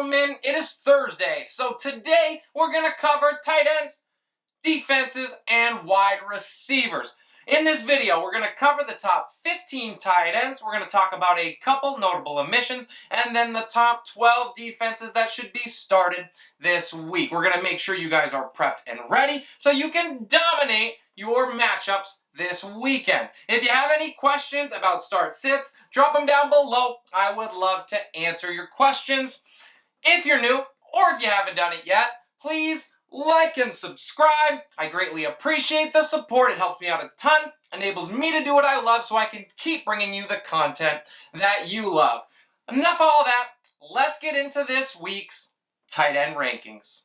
gentlemen, it is Thursday, so today we're going to cover tight ends, defenses, and wide receivers. In this video, we're going to cover the top 15 tight ends, we're going to talk about a couple notable omissions, and then the top 12 defenses that should be started this week. We're going to make sure you guys are prepped and ready so you can dominate your matchups this weekend. If you have any questions about start sits, drop them down below. I would love to answer your questions. If you're new, or if you haven't done it yet, please like and subscribe. I greatly appreciate the support. It helps me out a ton, enables me to do what I love so I can keep bringing you the content that you love. Enough of all that, let's get into this week's tight end rankings.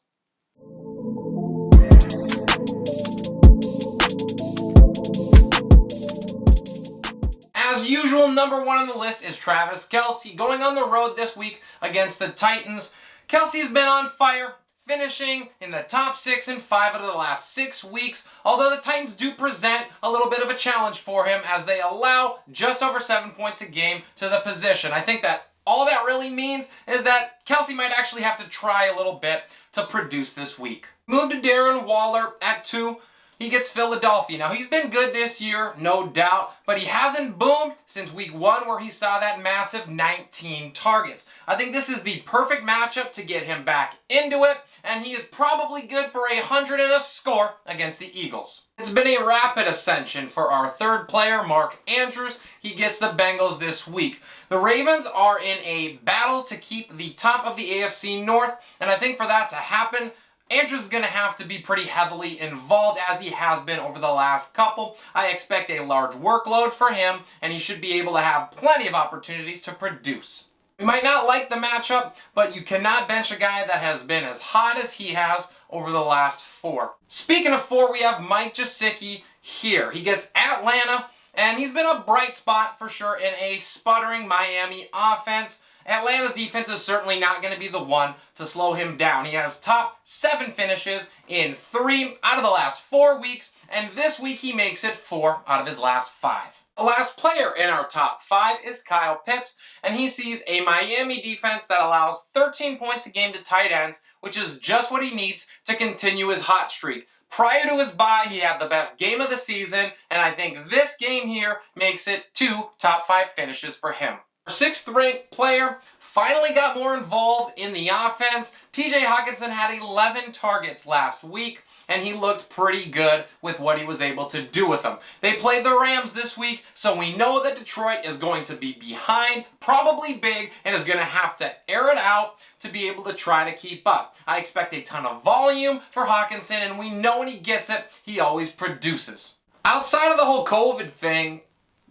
As usual, number one on the list is Travis Kelce, going on the road this week against the Titans. Kelce's been on fire, finishing in the top 6 in 5 out of the last 6 weeks, although the Titans do present a little bit of a challenge for him as they allow just over 7 points a game to the position. I think that all that really means is that Kelce might actually have to try a little bit to produce this week. Move to Darren Waller at 2. He gets Philadelphia. Now, he's been good this year, no doubt, but he hasn't boomed since week 1 where he saw that massive 19 targets. I think this is the perfect matchup to get him back into it, and he is probably good for 100 and a score against the Eagles. It's been a rapid ascension for our third player, Mark Andrews. He gets the Bengals this week. The Ravens are in a battle to keep the top of the AFC North, and I think for that to happen, Andrews is going to have to be pretty heavily involved as he has been over the last couple. I expect a large workload for him, and he should be able to have plenty of opportunities to produce. You might not like the matchup, but you cannot bench a guy that has been as hot as he has over the last 4. Speaking of 4, we have Mike Gesicki here. He gets Atlanta, and he's been a bright spot for sure in a sputtering Miami offense. Atlanta's defense is certainly not going to be the one to slow him down. He has top 7 finishes in 3 out of the last 4 weeks, and this week he makes it 4 out of his last 5. The last player in our top 5 is Kyle Pitts, and he sees a Miami defense that allows 13 points a game to tight ends, which is just what he needs to continue his hot streak. Prior to his bye, he had the best game of the season, and I think this game here makes it 2 top 5 finishes for him. Our 6th ranked player finally got more involved in the offense. TJ Hockenson had 11 targets last week, and he looked pretty good with what he was able to do with them. They played the Rams this week, so we know that Detroit is going to be behind, probably big, and is going to have to air it out to be able to try to keep up. I expect a ton of volume for Hockenson, and we know when he gets it, he always produces. Outside of the whole COVID thing,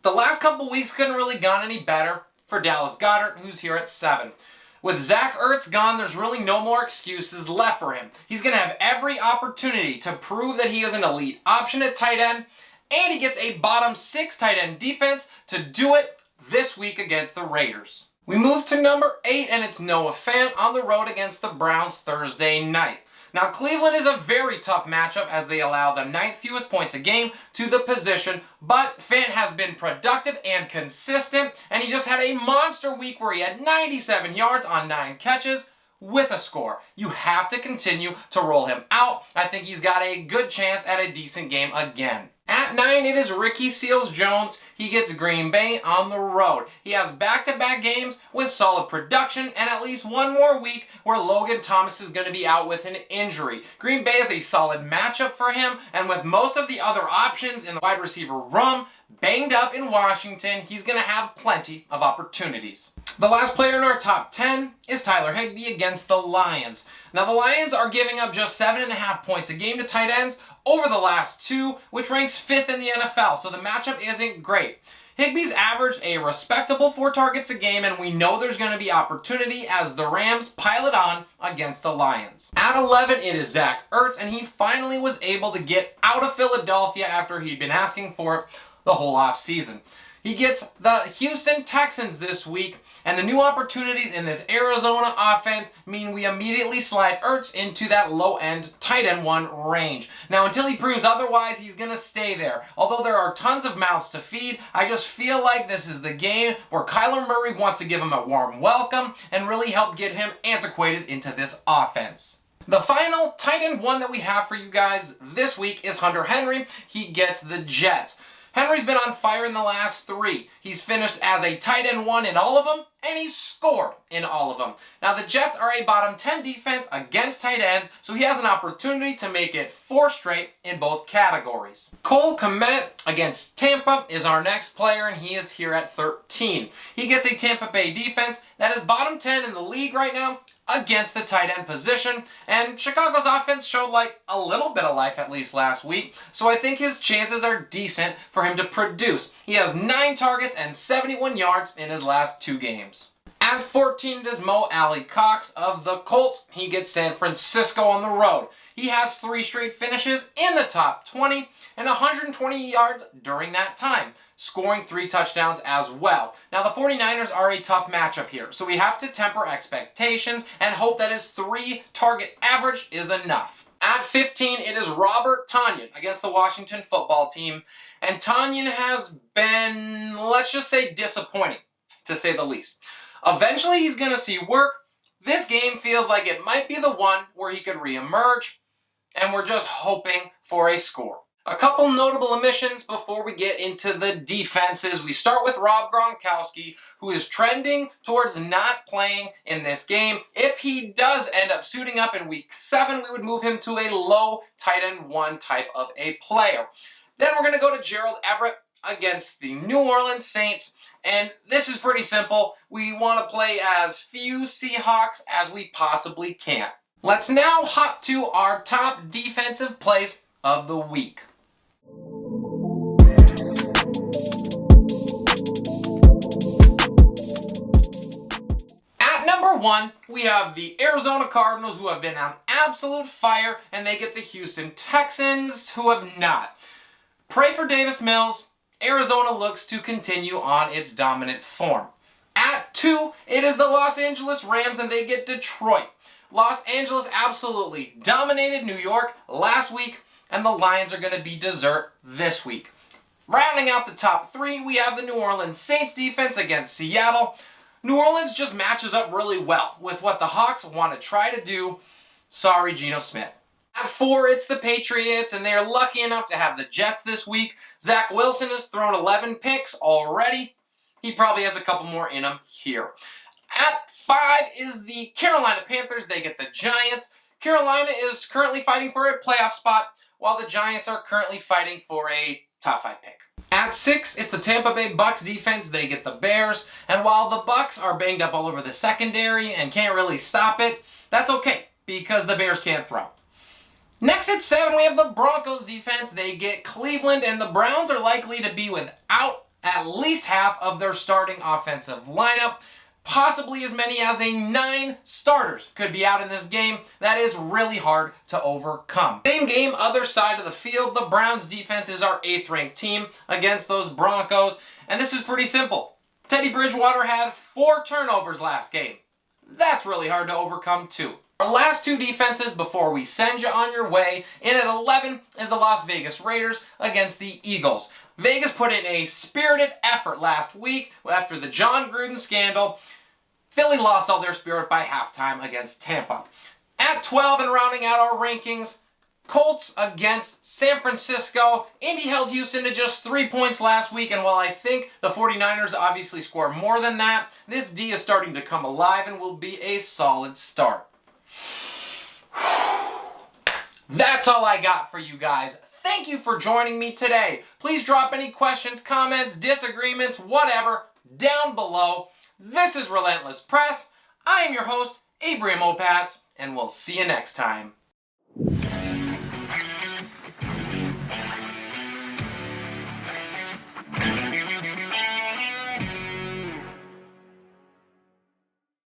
the last couple weeks couldn't really gone any better for Dallas Goedert, who's here at 7. With Zach Ertz gone, there's really no more excuses left for him. He's going to have every opportunity to prove that he is an elite option at tight end, and he gets a bottom 6 tight end defense to do it this week against the Raiders. We move to number 8, and it's Noah Fant on the road against the Browns Thursday night. Now, Cleveland is a very tough matchup as they allow the 9th fewest points a game to the position, but Fant has been productive and consistent, and he just had a monster week where he had 97 yards on 9 catches with a score. You have to continue to roll him out. I think he's got a good chance at a decent game again. At 9, it is Ricky Seals-Jones. He gets Green Bay on the road. He has back-to-back games with solid production and at least one more week where Logan Thomas is going to be out with an injury. Green Bay is a solid matchup for him, and with most of the other options in the wide receiver room banged up in Washington, he's going to have plenty of opportunities. The last player in our top 10 is Tyler Higbee against the Lions. Now, the Lions are giving up just 7.5 points a game to tight ends over the last 2, which ranks 5th in the NFL, so the matchup isn't great. Higbee's averaged a respectable 4 targets a game, and we know there's going to be opportunity as the Rams pile it on against the Lions. At 11, it is Zach Ertz, and he finally was able to get out of Philadelphia after he'd been asking for it the whole offseason. He gets the Houston Texans this week, and the new opportunities in this Arizona offense mean we immediately slide Ertz into that low-end tight end 1 range. Now, until he proves otherwise, he's going to stay there. Although there are tons of mouths to feed, I just feel like this is the game where Kyler Murray wants to give him a warm welcome and really help get him antiquated into this offense. The final tight end 1 that we have for you guys this week is Hunter Henry. He gets the Jets. Henry's been on fire in the last 3. He's finished as a tight end 1 in all of them, and he's scored in all of them. Now, the Jets are a bottom 10 defense against tight ends, so he has an opportunity to make it 4 straight in both categories. Cole Kmet against Tampa is our next player, and he is here at 13. He gets a Tampa Bay defense that is bottom 10 in the league right now against the tight end position, and Chicago's offense showed like a little bit of life at least last week, so I think his chances are decent for him to produce. He has 9 targets and 71 yards in his last 2 games. At 14, it is Mo Alley Cox of the Colts. He gets San Francisco on the road. He has 3 straight finishes in the top 20 and 120 yards during that time, scoring 3 touchdowns as well. Now, the 49ers are a tough matchup here, so we have to temper expectations and hope that his 3 target average is enough. At 15, it is Robert Tonyan against the Washington football team, and Tonyan has been, let's just say, disappointing, to say the least. Eventually, he's going to see work. This game feels like it might be the one where he could reemerge, and we're just hoping for a score. A couple notable omissions before we get into the defenses. We start with Rob Gronkowski, who is trending towards not playing in this game. If he does end up suiting up in week 7, we would move him to a low tight end 1 type of a player. Then we're going to go to Gerald Everett against the New Orleans Saints. And this is pretty simple. We want to play as few Seahawks as we possibly can. Let's now hop to our top defensive plays of the week. At number 1, we have the Arizona Cardinals, who have been on absolute fire, and they get the Houston Texans, who have not. Pray for Davis Mills. Arizona looks to continue on its dominant form. At 2, it is the Los Angeles Rams, and they get Detroit. Los Angeles absolutely dominated New York last week, and the Lions are going to be dessert this week. Rounding out the top 3, we have the New Orleans Saints defense against Seattle. New Orleans just matches up really well with what the Hawks want to try to do. Sorry, Geno Smith. At 4, it's the Patriots, and they're lucky enough to have the Jets this week. Zach Wilson has thrown 11 picks already. He probably has a couple more in him here. At 5 is the Carolina Panthers. They get the Giants. Carolina is currently fighting for a playoff spot, while the Giants are currently fighting for a top 5 pick. At 6, it's the Tampa Bay Bucks defense. They get the Bears. And while the Bucks are banged up all over the secondary and can't really stop it, that's okay, because the Bears can't throw. Next at 7, we have the Broncos defense. They get Cleveland, and the Browns are likely to be without at least half of their starting offensive lineup. Possibly as many as 9 starters could be out in this game. That is really hard to overcome. Same game, other side of the field. The Browns defense is our 8th ranked team against those Broncos, and this is pretty simple. Teddy Bridgewater had 4 turnovers last game. That's really hard to overcome too. Our last 2 defenses before we send you on your way, in at 11 is the Las Vegas Raiders against the Eagles. Vegas put in a spirited effort last week after the John Gruden scandal. Philly lost all their spirit by halftime against Tampa. At 12 and rounding out our rankings, Colts against San Francisco. Indy held Houston to just 3 points last week, and while I think the 49ers obviously score more than that, this D is starting to come alive and will be a solid start. That's all I got for you guys. Thank you for joining me today. Please drop any questions, comments, disagreements, whatever, down below. This is Relentless Press. I am your host, Abraham Opatz, and we'll see you next time.